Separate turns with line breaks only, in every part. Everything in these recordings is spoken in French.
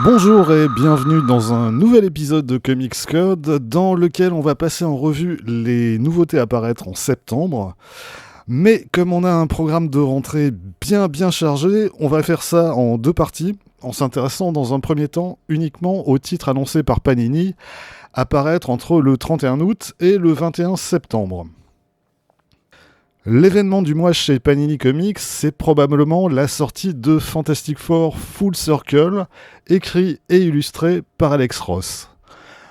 Bonjour et bienvenue dans un nouvel épisode de Comics Code dans lequel on va passer en revue les nouveautés à apparaître en septembre. Mais comme on a un programme de rentrée bien chargé, on va faire ça en deux parties, en s'intéressant dans un premier temps uniquement aux titres annoncés par Panini, apparaître entre le 31 août et le 21 septembre. L'événement du mois chez Panini Comics, c'est probablement la sortie de Fantastic Four Full Circle, écrit et illustré par Alex Ross.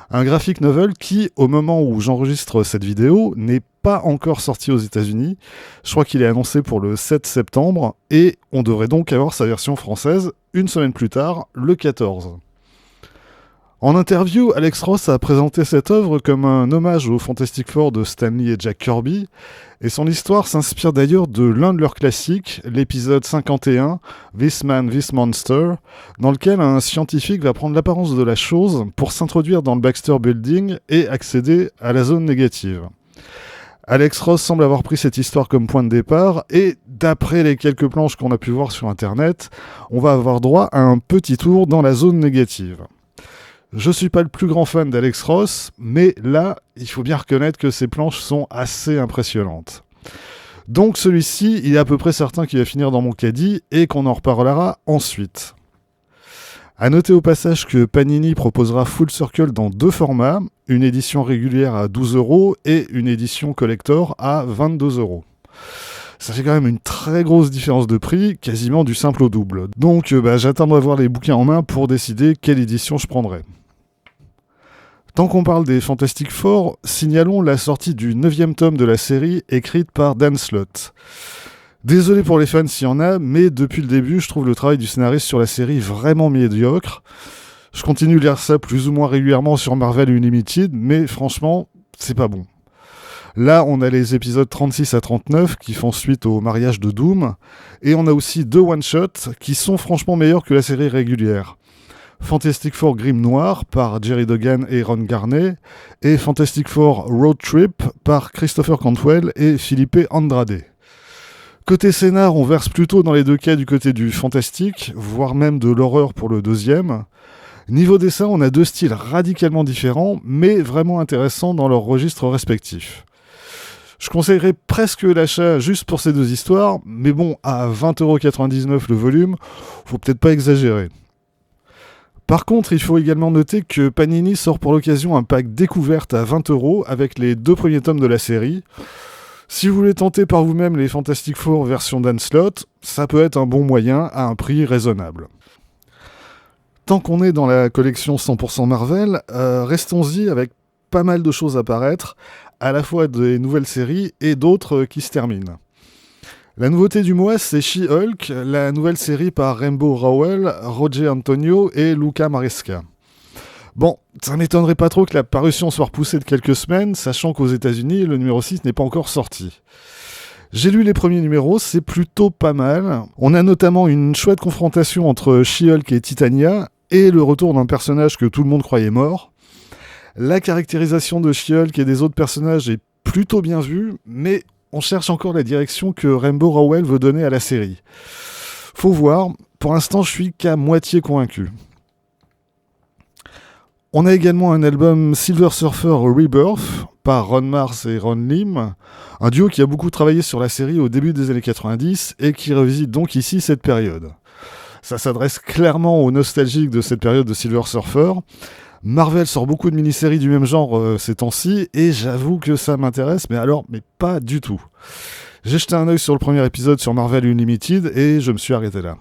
Un graphic novel qui, au moment où j'enregistre cette vidéo, n'est pas encore sorti aux États-Unis. Je crois qu'il est annoncé pour le 7 septembre, et on devrait donc avoir sa version française une semaine plus tard, le 14. En interview, Alex Ross a présenté cette œuvre comme un hommage au Fantastic Four de Stan Lee et Jack Kirby, et son histoire s'inspire d'ailleurs de l'un de leurs classiques, l'épisode 51, This Man, This Monster, dans lequel un scientifique va prendre l'apparence de la chose pour s'introduire dans le Baxter Building et accéder à la zone négative. Alex Ross semble avoir pris cette histoire comme point de départ, et d'après les quelques planches qu'on a pu voir sur internet, on va avoir droit à un petit tour dans la zone négative. Je suis pas le plus grand fan d'Alex Ross, mais là, il faut bien reconnaître que ces planches sont assez impressionnantes. Donc celui-ci, il est à peu près certain qu'il va finir dans mon caddie et qu'on en reparlera ensuite. A noter au passage que Panini proposera Full Circle dans deux formats, une édition régulière à 12€ et une édition collector à 22€. Ça fait quand même une très grosse différence de prix, quasiment du simple au double. Donc j'attends d'avoir les bouquins en main pour décider quelle édition je prendrai. Tant qu'on parle des Fantastic Four, signalons la sortie du 9e tome de la série écrite par Dan Slott. Désolé pour les fans s'il y en a, mais depuis le début, je trouve le travail du scénariste sur la série vraiment médiocre. Je continue de lire ça plus ou moins régulièrement sur Marvel Unlimited, mais franchement, c'est pas bon. Là, on a les épisodes 36 à 39 qui font suite au mariage de Doom, et on a aussi deux one-shots qui sont franchement meilleurs que la série régulière. Fantastic Four Grim Noir par Jerry Duggan et Ron Garney, et Fantastic Four Road Trip par Christopher Cantwell et Felipe Andrade. Côté scénar, on verse plutôt dans les deux cas du côté du fantastique, voire même de l'horreur pour le deuxième. Niveau dessin, on a deux styles radicalement différents, mais vraiment intéressants dans leurs registres respectifs. Je conseillerais presque l'achat juste pour ces deux histoires, mais bon, à 20,99€ le volume, faut peut-être pas exagérer. Par contre, il faut également noter que Panini sort pour l'occasion un pack découverte à 20€ avec les deux premiers tomes de la série. Si vous voulez tenter par vous-même les Fantastic Four version Dan Slott, ça peut être un bon moyen à un prix raisonnable. Tant qu'on est dans la collection 100% Marvel, restons-y avec pas mal de choses à paraître, à la fois des nouvelles séries et d'autres qui se terminent. La nouveauté du mois, c'est She-Hulk, la nouvelle série par Rainbow Rowell, Roger Antonio et Luca Maresca. Bon, ça m'étonnerait pas trop que la parution soit repoussée de quelques semaines, sachant qu'aux États-Unis, le numéro 6 n'est pas encore sorti. J'ai lu les premiers numéros, c'est plutôt pas mal. On a notamment une chouette confrontation entre She-Hulk et Titania, et le retour d'un personnage que tout le monde croyait mort. La caractérisation de She-Hulk et des autres personnages est plutôt bien vue, mais on cherche encore la direction que Rainbow Rowell veut donner à la série. Faut voir, pour l'instant je suis qu'à moitié convaincu. On a également un album Silver Surfer Rebirth par Ron Mars et Ron Lim, un duo qui a beaucoup travaillé sur la série au début des années 90 et qui revisite donc ici cette période. Ça s'adresse clairement aux nostalgiques de cette période de Silver Surfer. Marvel sort beaucoup de mini-séries du même genre ces temps-ci, et j'avoue que ça m'intéresse, mais pas du tout. J'ai jeté un œil sur le premier épisode sur Marvel Unlimited, et je me suis arrêté là.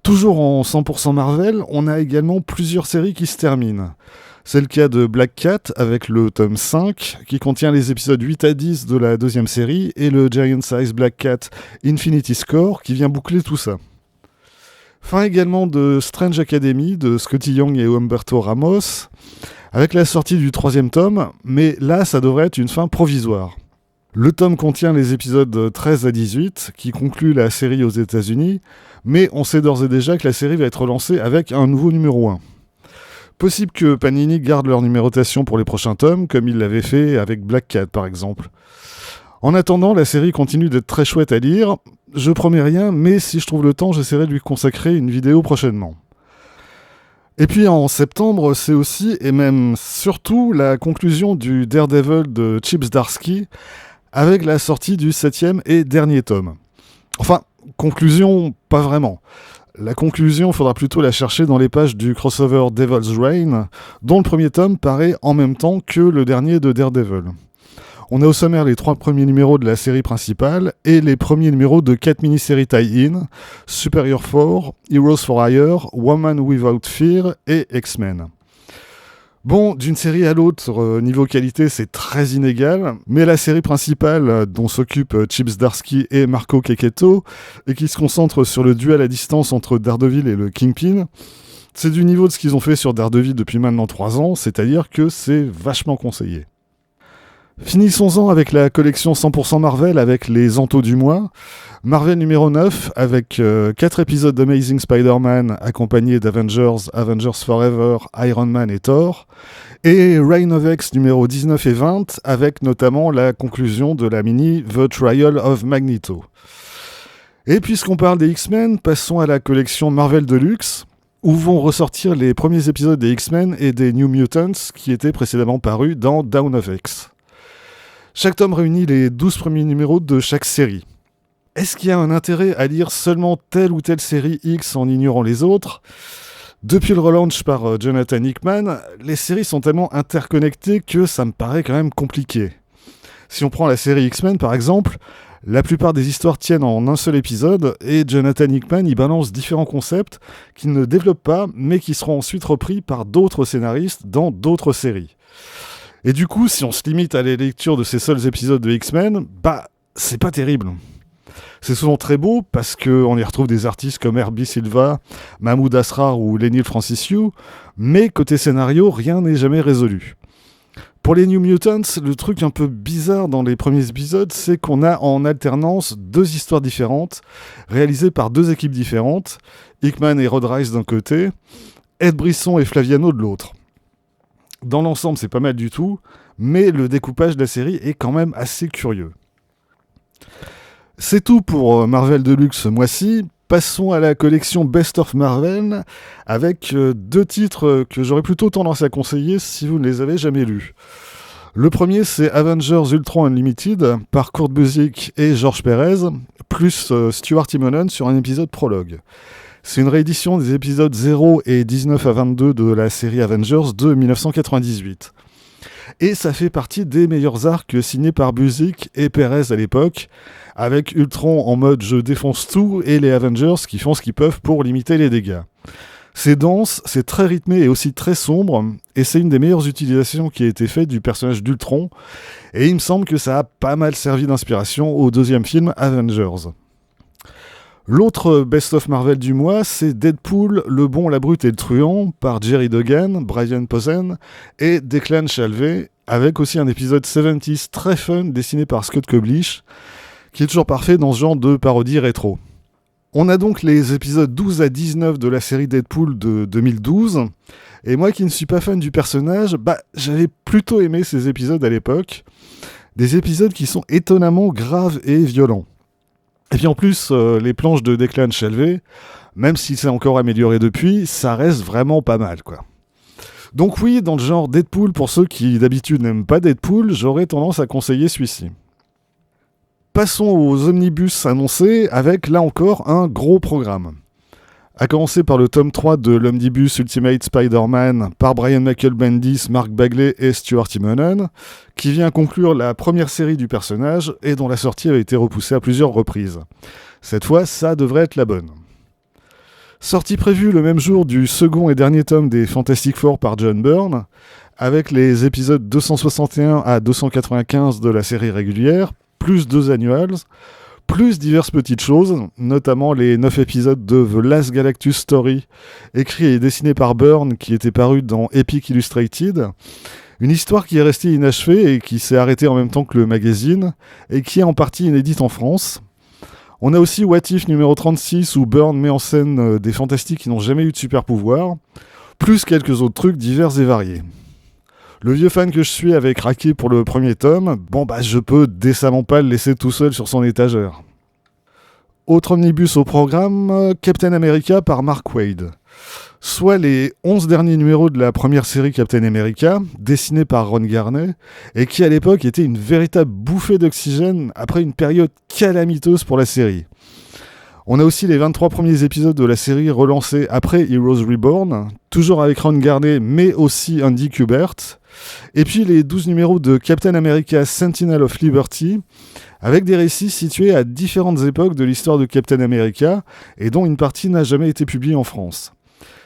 Toujours en 100% Marvel, on a également plusieurs séries qui se terminent. C'est le cas de Black Cat, avec le tome 5, qui contient les épisodes 8 à 10 de la deuxième série, et le Giant Size Black Cat Infinity Score, qui vient boucler tout ça. Fin également de Strange Academy de Scotty Young et Humberto Ramos, avec la sortie du 3e tome, mais là ça devrait être une fin provisoire. Le tome contient les épisodes 13 à 18 qui concluent la série aux États-Unis, mais on sait d'ores et déjà que la série va être relancée avec un nouveau numéro 1. Possible que Panini garde leur numérotation pour les prochains tomes, comme il l'avait fait avec Black Cat par exemple. En attendant, la série continue d'être très chouette à lire. Je promets rien, mais si je trouve le temps, j'essaierai de lui consacrer une vidéo prochainement. Et puis en septembre, c'est aussi, et même surtout, la conclusion du Daredevil de Chip Zdarsky, avec la sortie du 7e et dernier tome. Enfin, conclusion, pas vraiment. La conclusion, faudra plutôt la chercher dans les pages du crossover Devil's Reign, dont le premier tome paraît en même temps que le dernier de Daredevil. On a au sommaire les 3 premiers numéros de la série principale et les premiers numéros de 4 mini-séries tie-in, Superior 4, Heroes for Hire, Woman Without Fear et X-Men. Bon, d'une série à l'autre, niveau qualité, c'est très inégal, mais la série principale, dont s'occupent Chip Zdarsky et Marco Checchetto, et qui se concentre sur le duel à distance entre Daredevil et le Kingpin, c'est du niveau de ce qu'ils ont fait sur Daredevil depuis maintenant 3 ans, c'est-à-dire que c'est vachement conseillé. Finissons-en avec la collection 100% Marvel avec les Antos du mois. Marvel numéro 9 avec 4 épisodes d'Amazing Spider-Man accompagnés d'Avengers, Avengers Forever, Iron Man et Thor. Et Reign of X numéro 19 et 20 avec notamment la conclusion de la mini The Trial of Magneto. Et puisqu'on parle des X-Men, passons à la collection Marvel Deluxe, où vont ressortir les premiers épisodes des X-Men et des New Mutants qui étaient précédemment parus dans Dawn of X. Chaque tome réunit les 12 premiers numéros de chaque série. Est-ce qu'il y a un intérêt à lire seulement telle ou telle série X en ignorant les autres ? Depuis le relaunch par Jonathan Hickman, les séries sont tellement interconnectées que ça me paraît quand même compliqué. Si on prend la série X-Men par exemple, la plupart des histoires tiennent en un seul épisode et Jonathan Hickman y balance différents concepts qu'il ne développe pas mais qui seront ensuite repris par d'autres scénaristes dans d'autres séries. Et du coup, si on se limite à la lecture de ces seuls épisodes de X-Men, c'est pas terrible. C'est souvent très beau parce qu'on y retrouve des artistes comme Herbie Silva, Mahmoud Asrar ou Lenny Francissiou, mais côté scénario, rien n'est jamais résolu. Pour les New Mutants, le truc un peu bizarre dans les premiers épisodes, c'est qu'on a en alternance 2 histoires différentes, réalisées par 2 équipes différentes, Hickman et Rod Reis d'un côté, Ed Brisson et Flaviano de l'autre. Dans l'ensemble, c'est pas mal du tout, mais le découpage de la série est quand même assez curieux. C'est tout pour Marvel Deluxe ce mois-ci. Passons à la collection Best of Marvel, avec 2 titres que j'aurais plutôt tendance à conseiller si vous ne les avez jamais lus. Le premier, c'est Avengers Ultron Unlimited, par Kurt Busiek et George Perez, plus Stuart Immonen sur un épisode prologue. C'est une réédition des épisodes 0 et 19 à 22 de la série Avengers de 1998. Et ça fait partie des meilleurs arcs signés par Busiek et Perez à l'époque, avec Ultron en mode je défonce tout et les Avengers qui font ce qu'ils peuvent pour limiter les dégâts. C'est dense, c'est très rythmé et aussi très sombre, et c'est une des meilleures utilisations qui a été faite du personnage d'Ultron, et il me semble que ça a pas mal servi d'inspiration au 2e film Avengers. L'autre best-of Marvel du mois, c'est Deadpool, le bon, la brute et le truand, par Jerry Duggan, Brian Posehn et Declan Shalvey, avec aussi un épisode 70s très fun dessiné par Scott Koblish, qui est toujours parfait dans ce genre de parodie rétro. On a donc les épisodes 12 à 19 de la série Deadpool de 2012, et moi qui ne suis pas fan du personnage, j'avais plutôt aimé ces épisodes à l'époque, des épisodes qui sont étonnamment graves et violents. Et puis en plus, les planches de Declan Shalvey, même si c'est encore amélioré depuis, ça reste vraiment pas mal, quoi. Donc oui, dans le genre Deadpool, pour ceux qui d'habitude n'aiment pas Deadpool, j'aurais tendance à conseiller celui-ci. Passons aux omnibus annoncés, avec là encore un gros programme. À commencer par le tome 3 de l'Omnibus Ultimate Spider-Man par Brian Michael Bendis, Mark Bagley et Stuart Immonen, qui vient conclure la première série du personnage et dont la sortie avait été repoussée à plusieurs reprises. Cette fois, ça devrait être la bonne. Sortie prévue le même jour du second et dernier tome des Fantastic Four par John Byrne, avec les épisodes 261 à 295 de la série régulière, plus 2 annuals, plus diverses petites choses, notamment les 9 épisodes de The Last Galactus Story, écrits et dessinés par Byrne, qui était paru dans Epic Illustrated, une histoire qui est restée inachevée et qui s'est arrêtée en même temps que le magazine, et qui est en partie inédite en France. On a aussi What If numéro 36, où Byrne met en scène des fantastiques qui n'ont jamais eu de super pouvoir, plus quelques autres trucs divers et variés. Le vieux fan que je suis avait craqué pour le premier tome, je peux décemment pas le laisser tout seul sur son étagère. Autre omnibus au programme, Captain America par Mark Waid. Soit les 11 derniers numéros de la première série Captain America, dessinés par Ron Garney, et qui à l'époque était une véritable bouffée d'oxygène après une période calamiteuse pour la série. On a aussi les 23 premiers épisodes de la série relancés après Heroes Reborn, toujours avec Ron Garney mais aussi Andy Kubert, et puis les 12 numéros de Captain America Sentinel of Liberty, avec des récits situés à différentes époques de l'histoire de Captain America, et dont une partie n'a jamais été publiée en France.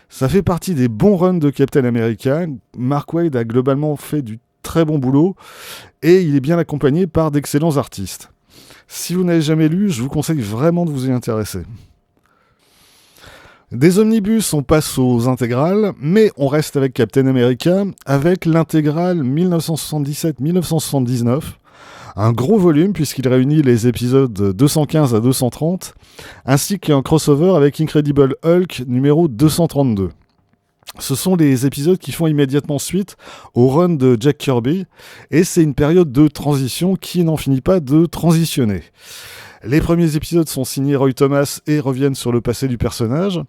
Ça fait partie des bons runs de Captain America. Mark Waid a globalement fait du très bon boulot, et il est bien accompagné par d'excellents artistes. Si vous n'avez jamais lu, je vous conseille vraiment de vous y intéresser. Des omnibus, on passe aux intégrales, mais on reste avec Captain America, avec l'intégrale 1977-1979, un gros volume puisqu'il réunit les épisodes 215 à 230, ainsi qu'un crossover avec Incredible Hulk numéro 232. Ce sont les épisodes qui font immédiatement suite au run de Jack Kirby, et c'est une période de transition qui n'en finit pas de transitionner. Les premiers épisodes sont signés Roy Thomas et reviennent sur le passé du personnage.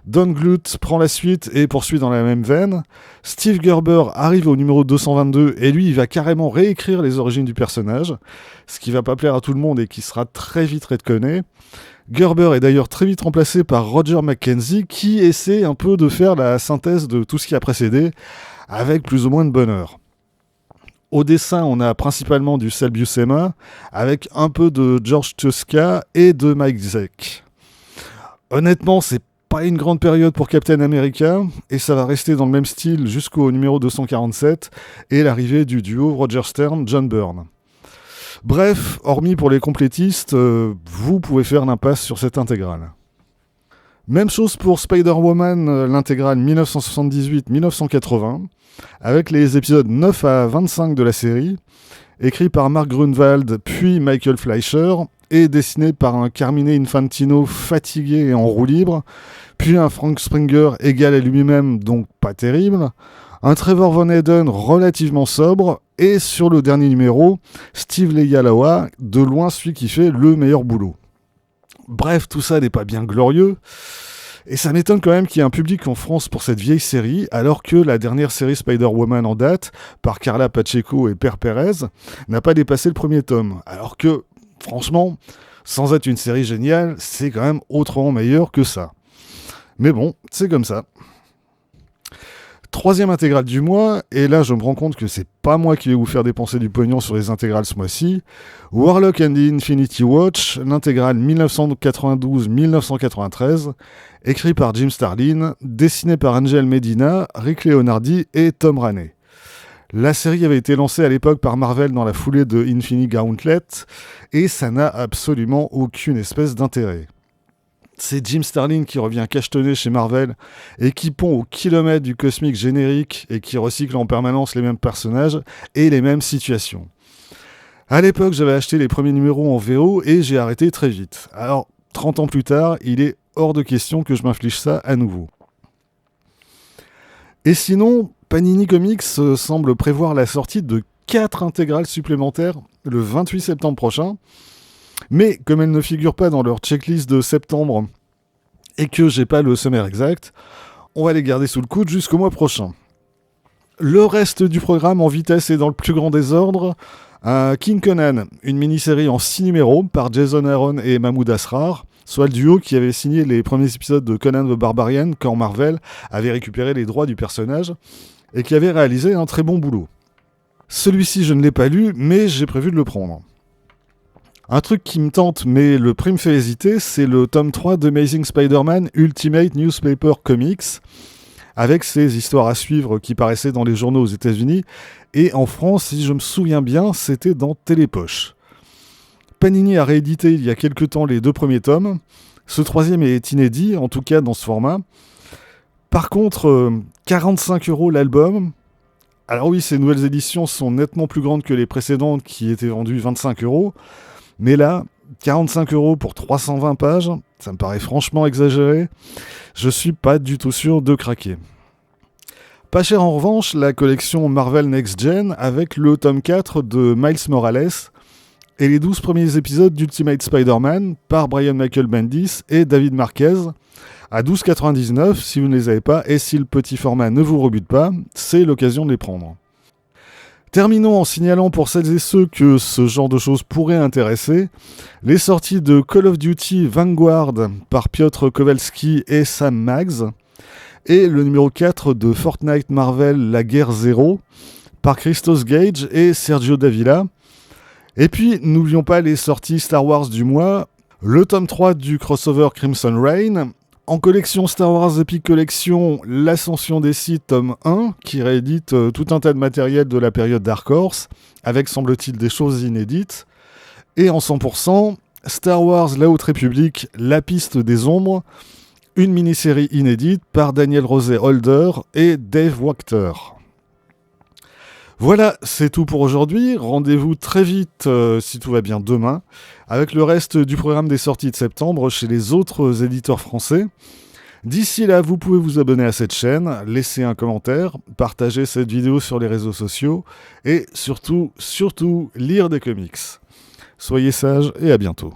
Don Bluth prend la suite et poursuit dans la même veine. Steve Gerber arrive au numéro 222 et lui, il va carrément réécrire les origines du personnage, ce qui va pas plaire à tout le monde et qui sera très vite retconné. Gerber est d'ailleurs très vite remplacé par Roger McKenzie qui essaie un peu de faire la synthèse de tout ce qui a précédé avec plus ou moins de bonheur. Au dessin, on a principalement du Sal Buscema avec un peu de George Tuska et de Mike Zeck. Honnêtement, c'est pas une grande période pour Captain America et ça va rester dans le même style jusqu'au numéro 247 et l'arrivée du duo Roger Stern-John Byrne. Bref, hormis pour les complétistes, vous pouvez faire l'impasse sur cette intégrale. Même chose pour Spider-Woman, l'intégrale 1978-1980, avec les épisodes 9 à 25 de la série, écrit par Mark Grunwald puis Michael Fleischer, et dessiné par un Carmine Infantino fatigué et en roue libre, puis un Frank Springer égal à lui-même, donc pas terrible, un Trevor Von Eeden relativement sobre, et sur le dernier numéro, Steve Leialoha, de loin celui qui fait le meilleur boulot. Bref, tout ça n'est pas bien glorieux, et ça m'étonne quand même qu'il y ait un public en France pour cette vieille série, alors que la dernière série Spider-Woman en date, par Carla Pacheco et Per Perez, n'a pas dépassé le premier tome. Alors que, franchement, sans être une série géniale, c'est quand même autrement meilleur que ça. Mais bon, c'est comme ça. Troisième intégrale du mois, et là je me rends compte que c'est pas moi qui vais vous faire dépenser du pognon sur les intégrales ce mois-ci. Warlock and the Infinity Watch, l'intégrale 1992-1993, écrit par Jim Starlin, dessiné par Angel Medina, Rick Leonardi et Tom Raney. La série avait été lancée à l'époque par Marvel dans la foulée de Infinity Gauntlet, et ça n'a absolument aucune espèce d'intérêt. C'est Jim Starlin qui revient cachetonner chez Marvel et qui pond au kilomètre du cosmique générique et qui recycle en permanence les mêmes personnages et les mêmes situations. À l'époque, j'avais acheté les premiers numéros en VO et j'ai arrêté très vite. Alors, 30 ans plus tard, il est hors de question que je m'inflige ça à nouveau. Et sinon, Panini Comics semble prévoir la sortie de 4 intégrales supplémentaires le 28 septembre prochain. Mais comme elles ne figurent pas dans leur checklist de septembre et que j'ai pas le sommaire exact, on va les garder sous le coude jusqu'au mois prochain. Le reste du programme en vitesse et dans le plus grand désordre, King Conan, une mini-série en 6 numéros par Jason Aaron et Mahmoud Asrar, soit le duo qui avait signé les premiers épisodes de Conan the Barbarian quand Marvel avait récupéré les droits du personnage et qui avait réalisé un très bon boulot. Celui-ci je ne l'ai pas lu, mais j'ai prévu de le prendre. Un truc qui me tente, mais le prix me fait hésiter, c'est le tome 3 d'Amazing Spider-Man Ultimate Newspaper Comics, avec ses histoires à suivre qui paraissaient dans les journaux aux États-Unis, et en France, si je me souviens bien, c'était dans Télépoche. Panini a réédité il y a quelques temps les 2 premiers tomes, ce troisième est inédit, en tout cas dans ce format. Par contre, 45€ l'album. Alors oui, ces nouvelles éditions sont nettement plus grandes que les précédentes qui étaient vendues 25€. Mais là, 45€ pour 320 pages, ça me paraît franchement exagéré. Je suis pas du tout sûr de craquer. Pas cher en revanche, la collection Marvel Next Gen avec le tome 4 de Miles Morales. et les 12 premiers épisodes d'Ultimate Spider-Man par Brian Michael Bendis et David Marquez à 12,99 si vous ne les avez pas, et si le petit format ne vous rebute pas, c'est l'occasion de les prendre. Terminons en signalant pour celles et ceux que ce genre de choses pourrait intéresser les sorties de Call of Duty Vanguard par Piotr Kowalski et Sam Maggs, et le numéro 4 de Fortnite Marvel La Guerre Zéro par Christos Gage et Sergio Davila. Et puis, n'oublions pas les sorties Star Wars du mois, le tome 3 du crossover Crimson Reign, en collection Star Wars Epic Collection, l'Ascension des Sith tome 1, qui réédite tout un tas de matériel de la période Dark Horse, avec semble-t-il des choses inédites, et en 100%, Star Wars La Haute République, La Piste des Ombres, une mini-série inédite par Daniel Rosé Holder et Dave Wachter. Voilà, c'est tout pour aujourd'hui. Rendez-vous très vite, si tout va bien, demain, avec le reste du programme des sorties de septembre chez les autres éditeurs français. D'ici là, vous pouvez vous abonner à cette chaîne, laisser un commentaire, partager cette vidéo sur les réseaux sociaux et surtout, lire des comics. Soyez sages et à bientôt.